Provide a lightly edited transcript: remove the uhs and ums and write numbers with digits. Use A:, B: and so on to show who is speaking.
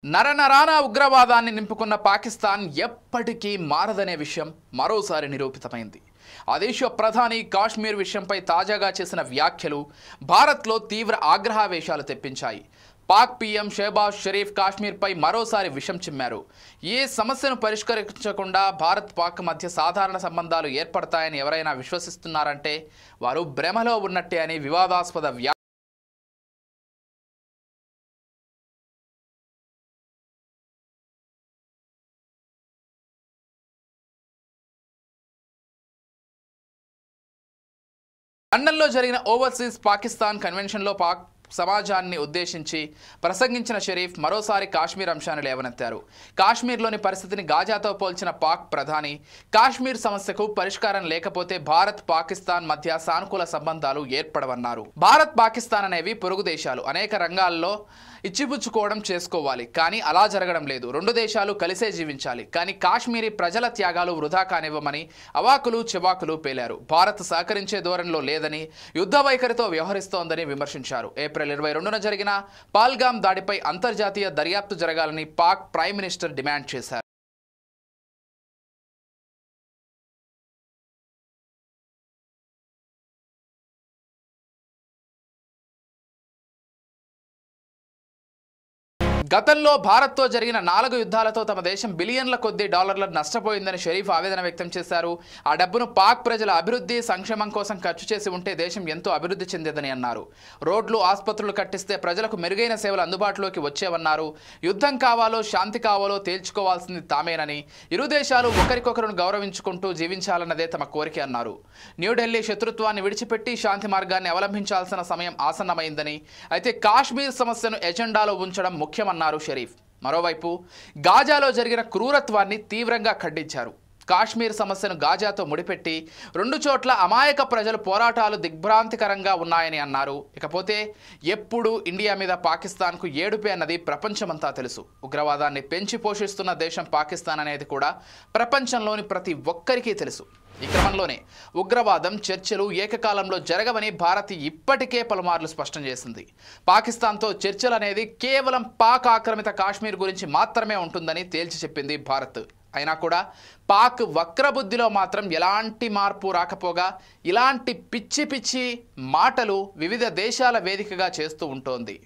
A: నరనరాన ఉగ్రవాదాన్ని నింపుకున్న పాకిస్తాన్ ఎప్పటికీ మారదనే విషయం మరోసారి నిరూపితమైంది. ఆ దేశ ప్రధాని కాశ్మీర్ విషయంపై తాజాగా చేసిన వ్యాఖ్యలు భారత్లో తీవ్ర ఆగ్రహావేశాలు తెప్పించాయి. పాక్ పీఎం షెహబాజ్ షరీఫ్ కాశ్మీర్పై మరోసారి విషం చిమ్మారు. ఏ సమస్యను పరిష్కరించకుండా భారత్ పాక్ మధ్య సాధారణ సంబంధాలు ఏర్పడతాయని ఎవరైనా విశ్వసిస్తున్నారంటే వారు భ్రమలో ఉన్నట్టే అని వివాదాస్పద లండన్లో జరిగిన ఓవర్సీస్ పాకిస్తాన్ కన్వెన్షన్లో పాక్ సమాజాన్ని ఉద్దేశించి ప్రసంగించిన షరీఫ్ మరోసారి కాశ్మీర్ అంశాన్ని లేవనెత్తారు. కాశ్మీర్లోని పరిస్థితిని గాజాతో పోల్చిన పాక్ ప్రధాని కాశ్మీర్ సమస్యకు పరిష్కారం లేకపోతే భారత్ పాకిస్తాన్ మధ్య సానుకూల సంబంధాలు ఏర్పడవన్నారు. భారత్ పాకిస్తాన్ అనేవి పొరుగు దేశాలు, అనేక రంగాల్లో ఇచ్చిపుచ్చుకోవడం చేసుకోవాలి, కానీ అలా జరగడం లేదు. రెండు దేశాలు కలిసే జీవించాలి, కానీ కాశ్మీరీ ప్రజల త్యాగాలు వృధా కానివ్వమని అవాకులు చెవాకులు పేలారు. భారత్ సహకరించే ధోరణిలో లేదని, యుద్ధ వైఖరితో వ్యవహరిస్తోందని విమర్శించారు. ఏప్రిల్ 22న జరిగిన పాల్గామ్ దాడిపై అంతర్జాతీయ దర్యాప్తు జరగాలని పాక్ ప్రైమ్ మినిస్టర్ డిమాండ్ చేశారు. గతంలో భారత్తో జరిగిన 4 యుద్ధాలతో తమ దేశం బిలియన్ల కొద్దీ డాలర్ల నష్టపోయిందని షరీఫ్ ఆవేదన వ్యక్తం చేశారు. ఆ డబ్బును పాక్ ప్రజల అభివృద్ధి సంక్షేమం కోసం ఖర్చు చేసి ఉంటే దేశం ఎంతో అభివృద్ధి చెందేదని అన్నారు. రోడ్లు, ఆసుపత్రులు కట్టిస్తే ప్రజలకు మెరుగైన సేవలు అందుబాటులోకి వచ్చేవన్నారు. యుద్ధం కావాలో శాంతి కావాలో తేల్చుకోవాల్సింది తామేనని, ఇరు దేశాలు ఒకరికొకరును గౌరవించుకుంటూ జీవించాలన్నదే తమ కోరిక అన్నారు. న్యూఢిల్లీ శత్రుత్వాన్ని విడిచిపెట్టి శాంతి మార్గాన్ని అవలంబించాల్సిన సమయం ఆసన్నమైందని, అయితే కాశ్మీర్ సమస్యను ఎజెండాలో ఉంచడం ముఖ్యమన్నారు షరీఫ్. మరోవైపు గాజాలో జరిగిన క్రూరత్వాన్ని తీవ్రంగా ఖండించారు. కాశ్మీర్ సమస్యను గాజాతో ముడిపెట్టి రెండు చోట్ల అమాయక ప్రజల పోరాటాలు దిగ్భ్రాంతికరంగా ఉన్నాయని అన్నారు. ఇకపోతే ఎప్పుడు ఇండియా మీద పాకిస్తాన్కు ఏడుపే అన్నది ప్రపంచమంతా తెలుసు. ఉగ్రవాదాన్ని పెంచి పోషిస్తున్న దేశం పాకిస్తాన్ అనేది కూడా ప్రపంచంలోని ప్రతి ఒక్కరికీ తెలుసు. ఈ క్రమంలోనే ఉగ్రవాదం చర్చలు ఏకకాలంలో జరగవని భారత్ ఇప్పటికే పలుమార్లు స్పష్టం చేసింది. పాకిస్తాన్తో చర్చలు అనేది కేవలం పాక్ ఆక్రమిత కాశ్మీర్ గురించి మాత్రమే ఉంటుందని తేల్చి చెప్పింది భారత్. అయినా కూడా పాక్ వక్రబుద్ధిలో మాత్రం ఎలాంటి మార్పు రాకపోగా ఇలాంటి పిచ్చి పిచ్చి మాటలు వివిధ దేశాల వేదికగా చేస్తూ ఉంటోంది.